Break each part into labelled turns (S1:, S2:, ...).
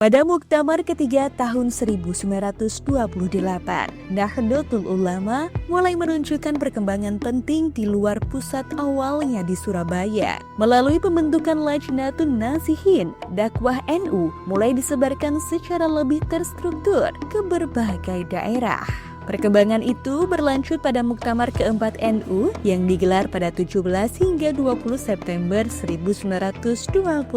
S1: Pada Muktamar ketiga tahun 1928, Nahdlatul Ulama mulai menunjukkan perkembangan penting di luar pusat awalnya di Surabaya. Melalui pembentukan Lajnatun Nasihin, dakwah NU mulai disebarkan secara lebih terstruktur ke berbagai daerah. Perkembangan itu berlanjut pada Muktamar keempat NU yang digelar pada 17 hingga 20 September 1929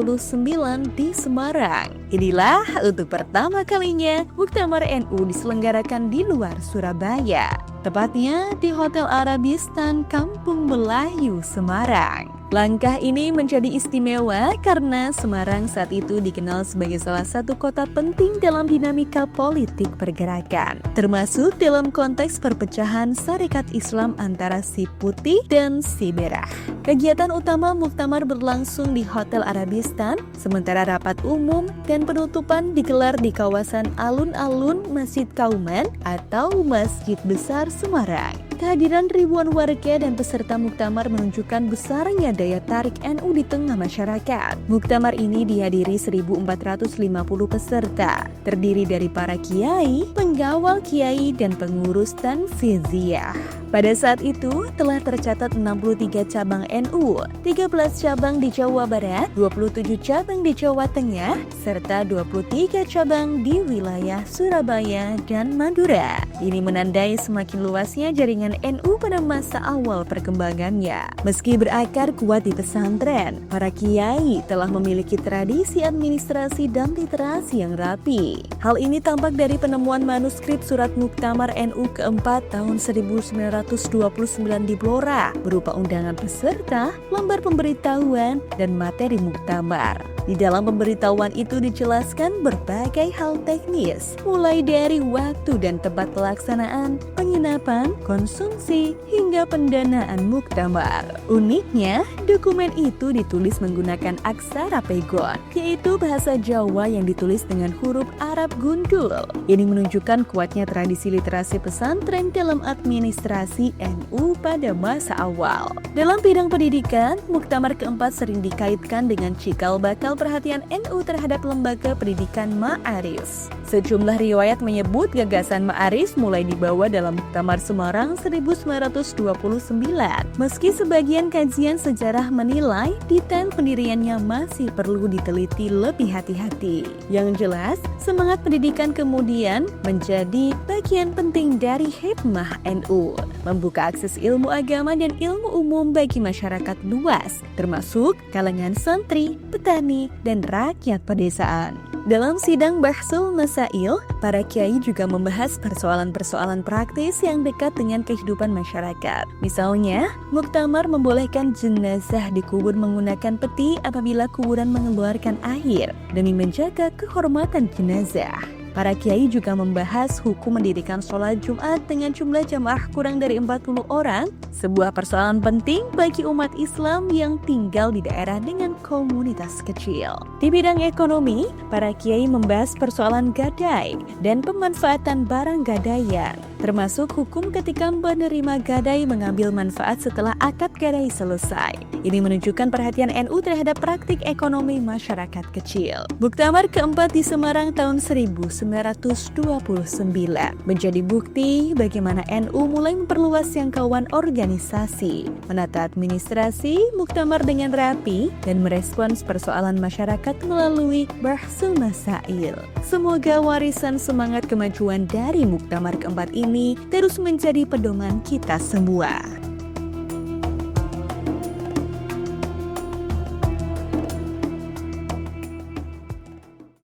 S1: di Semarang. Inilah untuk pertama kalinya Muktamar NU diselenggarakan di luar Surabaya, tepatnya di Hotel Arabistan Kampung Melayu, Semarang. Langkah ini menjadi istimewa karena Semarang saat itu dikenal sebagai salah satu kota penting dalam dinamika politik pergerakan, termasuk dalam konteks perpecahan Sarekat Islam antara si putih dan si merah. Kegiatan utama Muktamar berlangsung di Hotel Arabistan, sementara rapat umum dan penutupan digelar di kawasan alun-alun Masjid Kauman atau Masjid Besar Semarang. Kehadiran ribuan warga dan peserta Muktamar menunjukkan besarnya daya tarik NU di tengah masyarakat. Muktamar ini dihadiri 1.450 peserta, terdiri dari para kiai, penggawal kiai, dan pengurus tanfiziyah. Pada saat itu telah tercatat 63 cabang NU, 13 cabang di Jawa Barat, 27 cabang di Jawa Tengah, serta 23 cabang di wilayah Surabaya dan Madura. Ini menandai semakin luasnya jaringan NU pada masa awal perkembangannya. Meski berakar kuat di pesantren, para kiai telah memiliki tradisi administrasi dan literasi yang rapi. Hal ini tampak dari penemuan manuskrip surat Muktamar NU keempat tahun 1929 di Blora, berupa undangan peserta, lembar pemberitahuan, dan materi Muktamar. Di dalam pemberitahuan itu dijelaskan berbagai hal teknis, mulai dari waktu dan tempat pelaksanaan, penginapan, konsumsi, hingga pendanaan Muktamar. Uniknya, dokumen itu ditulis menggunakan aksara pegon, yaitu bahasa Jawa yang ditulis dengan huruf Arab gundul. Ini menunjukkan kuatnya tradisi literasi pesantren dalam administrasi NU pada masa awal. Dalam bidang pendidikan, Muktamar keempat sering dikaitkan dengan cikal bakal perhatian NU terhadap lembaga pendidikan Ma'arif. Sejumlah riwayat menyebut gagasan Ma'arif mulai dibawa dalam Muktamar Semarang 1929. Meski sebagian kajian sejarah menilai detail pendiriannya masih perlu diteliti lebih hati-hati. Yang jelas, semangat pendidikan kemudian menjadi bagian penting dari hikmah NU, membuka akses ilmu agama dan ilmu umum bagi masyarakat luas, termasuk kalangan santri, petani, dan rakyat pedesaan. Dalam sidang Bahsul Masail, para kiai juga membahas persoalan-persoalan praktis yang dekat dengan kehidupan masyarakat. Misalnya, Muktamar membolehkan jenazah dikubur menggunakan peti apabila kuburan mengeluarkan air demi menjaga kehormatan jenazah. Para kiai juga membahas hukum mendirikan sholat Jumat dengan jumlah jamaah kurang dari 40 orang, sebuah persoalan penting bagi umat Islam yang tinggal di daerah dengan komunitas kecil. Di bidang ekonomi, para kiai membahas persoalan gadai dan pemanfaatan barang gadaian, termasuk hukum ketika penerima gadai mengambil manfaat setelah akad gadai selesai. Ini menunjukkan perhatian NU terhadap praktik ekonomi masyarakat kecil. Muktamar keempat di Semarang tahun 1929 menjadi bukti bagaimana NU mulai memperluas jangkauan organisasi, menata administrasi Muktamar dengan rapi, dan merespons persoalan masyarakat melalui Bahsul Masail. Semoga warisan semangat kemajuan dari Muktamar keempat ini terus menjadi pedoman kita semua.